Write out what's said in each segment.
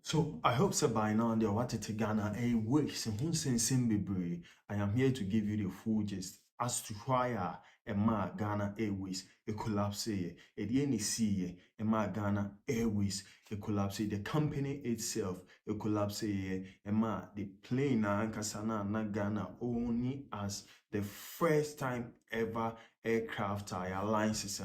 So I hope so by now they wanted to Ghana Airways and Simbibre. I am here to give you the full gist as to why Ghana Airways a collapse a DNC Ghana Airways a collapse the company itself a collapse the plane and Kasana na Ghana only as the first time ever aircraft alliances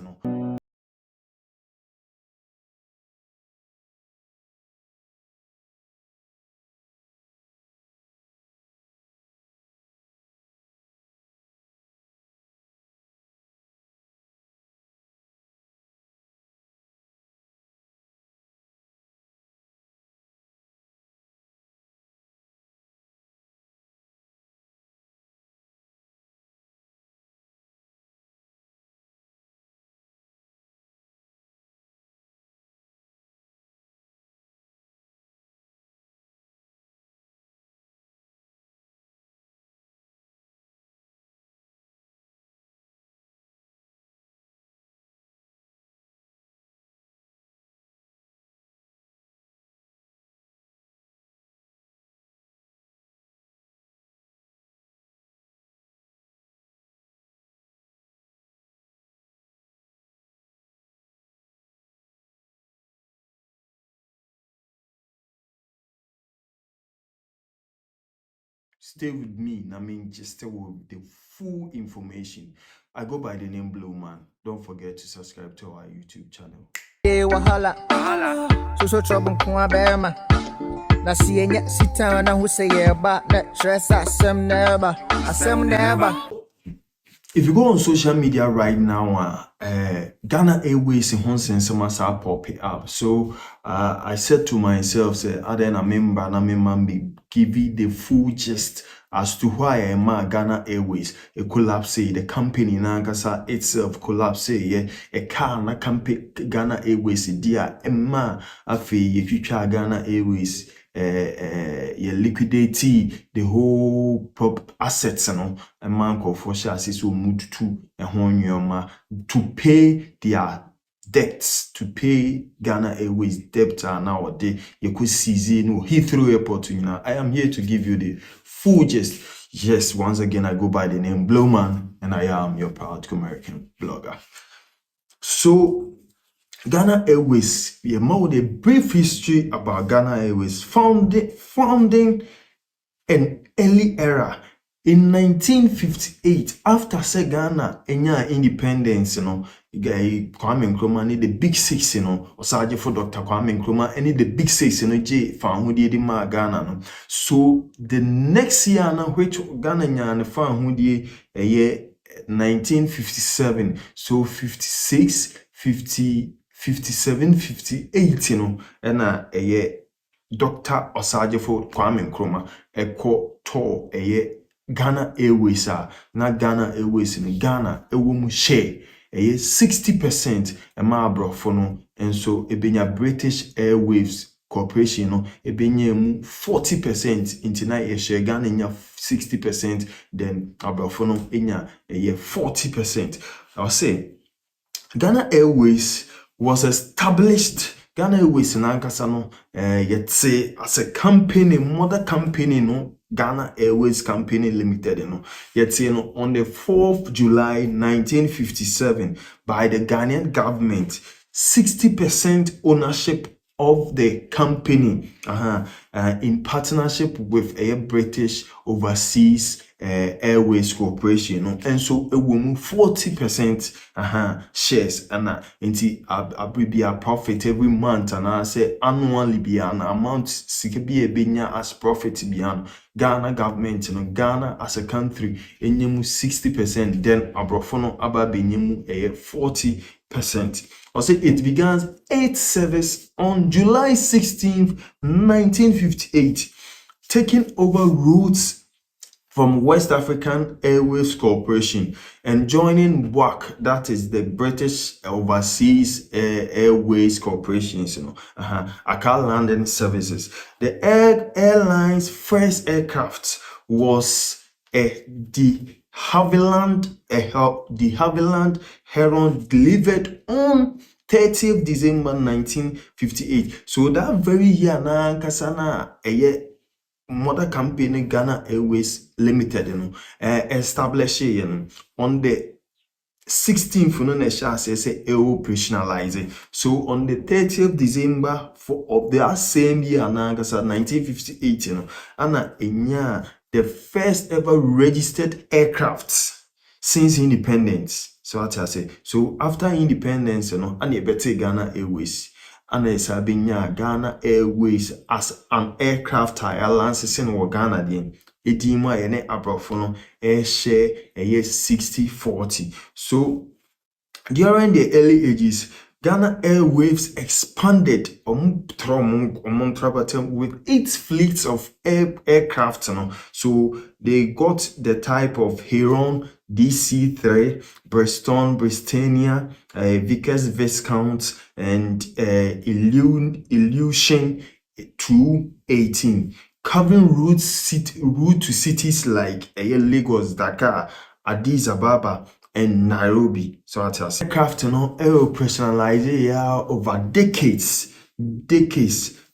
Stay with me, I mean, just stay with the full information. I go by the name Blue Man. Don't forget to subscribe to our YouTube channel. Wahala, so trouble bear na sienya sita na huseye ba na stress asem never. If you go on social media right now, Ghana Airways in Honsense are popping up. So I said to myself, say, I then be give the full gist as to why Ghana Airways a collapse, the company Nankasa itself collapse, a car na company Ghana Airways, dear afi Ghana Airways. You liquidate the whole prop assets and man for shares so move to to pay their debts, to pay Ghana Airways debt nowadays. You could see no Heathrow Airport. I am here to give you the full gist. Yes, once again I go by the name Blowman and I am your proud American blogger. So Ghana Airways, we have a brief history about Ghana Airways, founding an early era in 1958. After say Ghana independence, Kwame Nkrumah need the big six, Osaje for Dr. Kwame Nkrumah, any the big six, J found who did ma Ghana. So the next year, which Ghana and found who did a year 1957, so 56, 50. 57, 58, and a year Dr. Osajefo Kwame Nkrumah, to a Ghana Airways, na Ghana Airways in Ghana, a woman share, a 60%, a mabrofono, and so a benya British Airways Corporation, a benya 40% into na share Ghana 60%, then abrofono enya a year 40%. I'll say Ghana Airways was established. Ghana Airways in Ankasa yet say as a company, mother company, Ghana Airways Company Limited, yet say on the 4th July 1957 by the Ghanaian government, 60% ownership of the company in partnership with a British Overseas Airways Corporation, and so a woman 40% shares and be a profit every month, and I say annually be an amount be a binya as profit beyond Ghana government, Ghana as a country, and 60%, then abrofono aba benyemu 40%. Also, it began 8 service on July 16th, 1958, taking over routes from West African Airways Corporation and joining WAC, that is the British Overseas Airways Corporation, Accra landing services. The airline's first aircraft was the Havilland Heron, delivered on 30th December 1958. So that very year na kasana mother company Ghana Airways Limited established on the 16th say operationalize. So on the 30th December of that same year 1958 the first ever registered aircraft since independence. So what I say. So after independence, and a better Ghana Airways. And it's a Ghana Airways as an aircraft alliance in Ghana then. Edima ene abrofono share 60-40. So during the early ages, Ghana Airways expanded with 8 fleets of aircraft. So they got the type of Heron DC-3, Breston, Britannia, Vickers Viscount, and Illusion 218, covering route to cities like Lagos, Dakar, Addis Ababa, and Nairobi. So I tell you, aircraft operationalized over decades,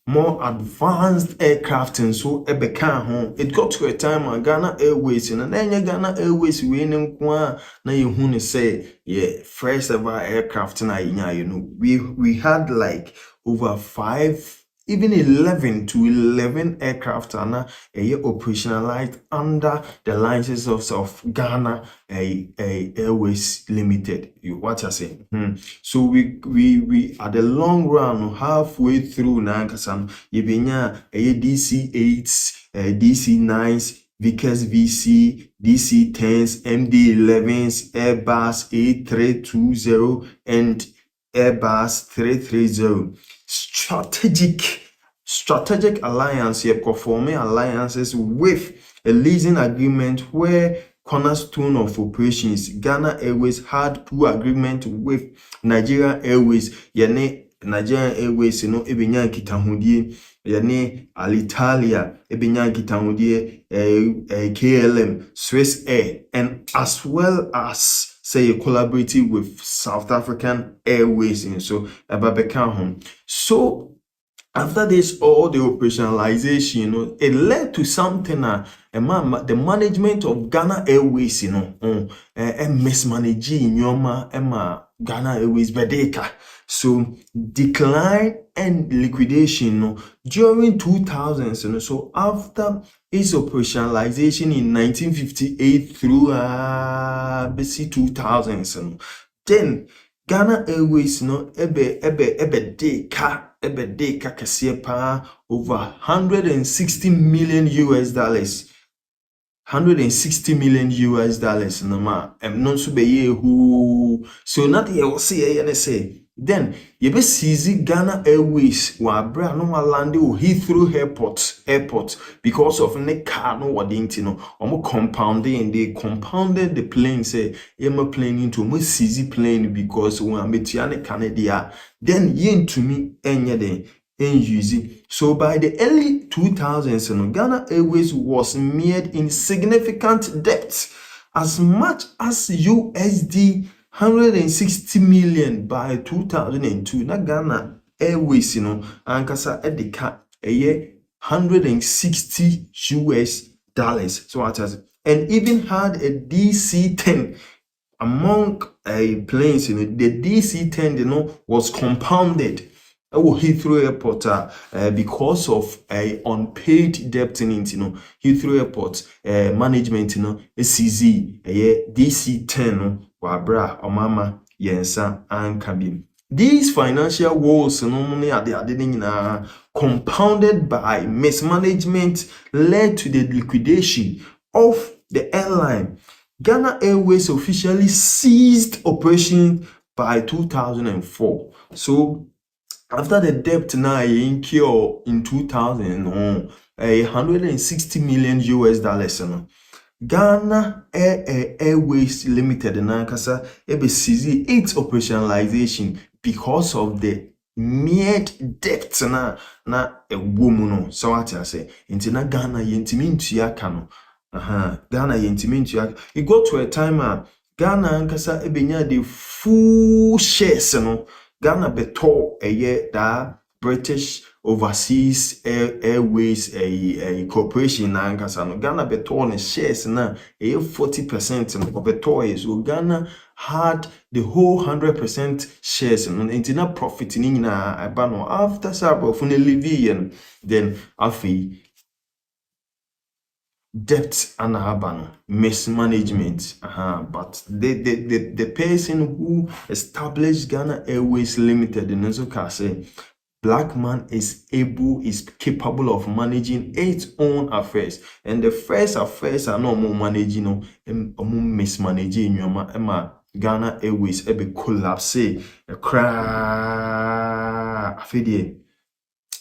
more advanced aircraft, and so it got to a time when Ghana Airways and then Ghana Airways winning na you say first ever aircraft we had like over 5, even 11 aircraft are operationalized under the licenses of Ghana Airways Limited. What I say? So we at the long run, halfway through Nankasan, Yebenya DC-8s, DC-9s, Vickers VC, DC-10s, MD-11s, Airbus A320, and Airbus 330. Strategic alliance, forming alliances with a leasing agreement where cornerstone of operations. Ghana Airways had 2 agreements with Nigeria Airways. Nigerian Airways, ebenya kitahudie, Alitalia, ebenya kitahudie, KLM, Swiss Air, and as well as collaborating with South African Airways, and so So after this, all the operationalization, it led to something. The management of Ghana Airways, mismanaging Ghana Airways bedeka. So decline and liquidation during 2000s. So after its operationalization in 1958 through BC 2000s, then Ghana Airways ebedeka kasiye pa over 160 million US dollars. 160 million US dollars non so be who so not ye will say then ye be seize Ghana Airways wa bra no land o Heathrow airport because of ne car no wadinti no compounding they compounded the plane say ye ma plane into mo seize plane because we am betia ne Canada then ye to me enye den using. So by the early 2000s, Ghana Airways was mired in significant debt, as much as USD 160 million by 2002. Na Ghana Airways, ankasa edika 160 US dollars. So what has it? And even had a DC-10 among planes. The DC-10, was compounded. Heathrow Airport because of unpaid debt in Heathrow Airport management CZ DC-10 wabra omama yensa ankabi. These financial woes compounded by mismanagement led to the liquidation of the airline. Ghana Airways officially ceased operation by 2004. So after the debt now incurred in 2000, 160 million US dollars. Ghana Airways Limited nankasa seize its operationalization because of the mere debt na a woman. So what I say, intina Ghana yentimintua kano. Ghana yentimintua. It got to a time Ghana ankasa ebenya the full shares Ghana beto da British Overseas Airways a corporation na ankasa no Ghana beto ne shares na 40% no beto so Ghana had the whole 100% shares no na profit ni nyina aba no after Sabro ne leave then afi debt and mismanagement. But the person who established Ghana Airways Limited in Nzoka say black man is capable of managing its own affairs. And the first affairs are no more managing, mismanaging Ghana Airways ebe collapse a cry afidie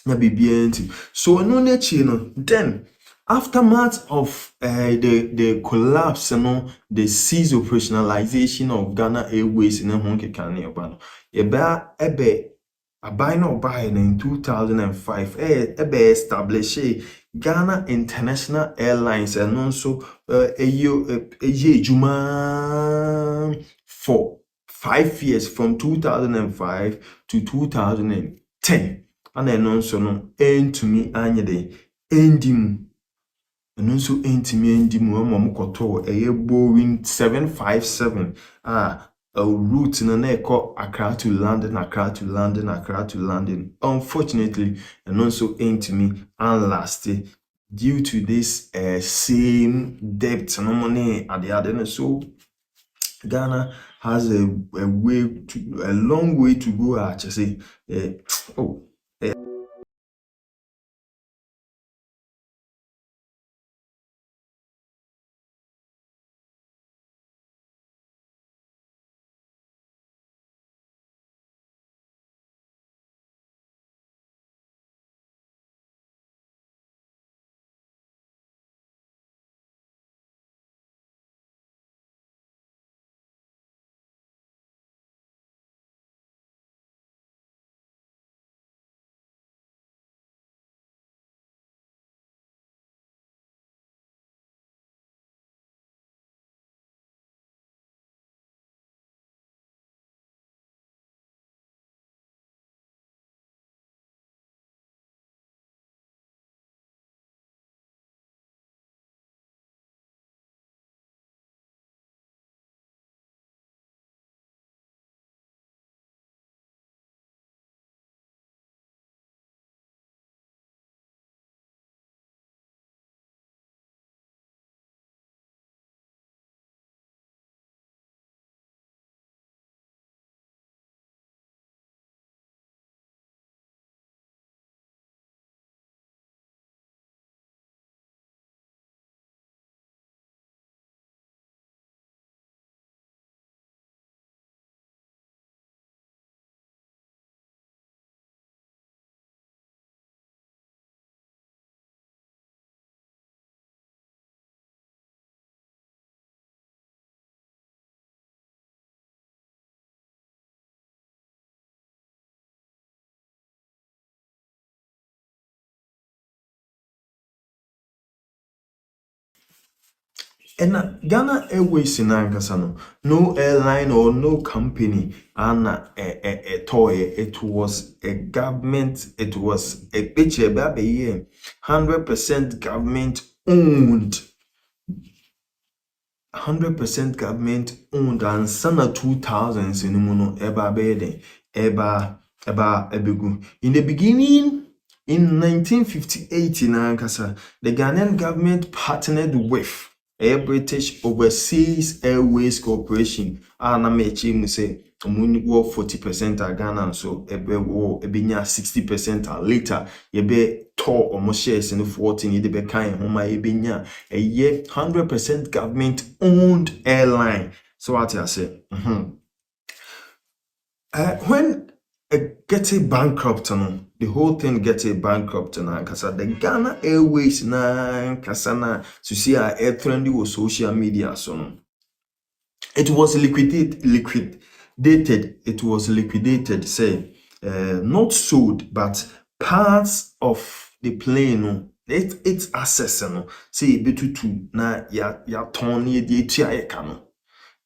na bibienti. So no nature then aftermath of the collapse, the cease operationalization of Ghana Airways in Honke Kanye, in 2005, established Ghana International Airlines and also Juma for 5 years from 2005 to 2010. And then also no entumi anyede endim and also entumi endim mokoto Boeing 757 a route na eko Accra to London. Unfortunately, and also entumi unlasted due to this same debt no money at the other. So Ghana has a long way to go. Actually, and Ghana Airways in Ankasano, no airline or no company, and a toy. It was a government. It was a picture, baby, 100% government owned. 100% government owned and sana 2000s in Muno eba bede eba ebegu. In the beginning, in 1958 in Ankasa, the Ghanaian government partnered with a British Overseas Airways Corporation. And I made him say, 40% at Ghana, so ebinya 60% later. Yebe to almost shares in the 14 yebe kind homa ebinya a year 100% government owned airline. So what I say? When get a bankrupt, the whole thing get a bankrupt because the Ghana Airways na kasana to see our air trendy with social media so it was liquidated. It was liquidated, say not sold, but parts of the plane its access say betutu na ya turn ye de tia no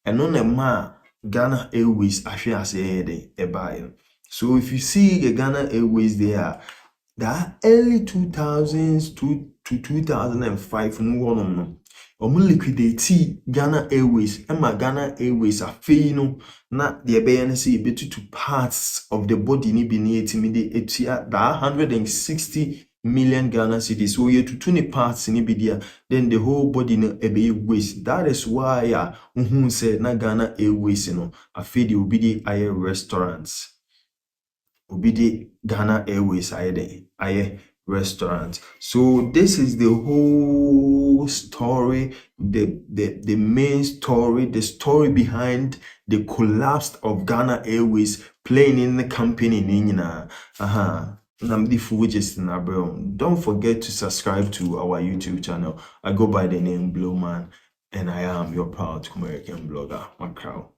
eno na ma Ghana Airways ahwe ase de e buy So if you see the Ghana Airways there, that early 2000s to 2005 no one no. Omo liquidate Ghana Airways. Emma Ghana Airways afei no na the ebe no say ebetutu parts of the body ni bi na etimide etia that 160 million Ghana cedis. So you to ni parts ni bi dia, then the whole body no ebe waste. That is why say na Ghana Airways no afei the obi di air restaurants. Obidi Ghana Airways aye restaurant. So this is the whole story, the main story, the story behind the collapse of Ghana Airways playing in the company nina. Don't forget to subscribe to our YouTube channel. I go by the name Blue Man, and I am your proud American blogger, Macau.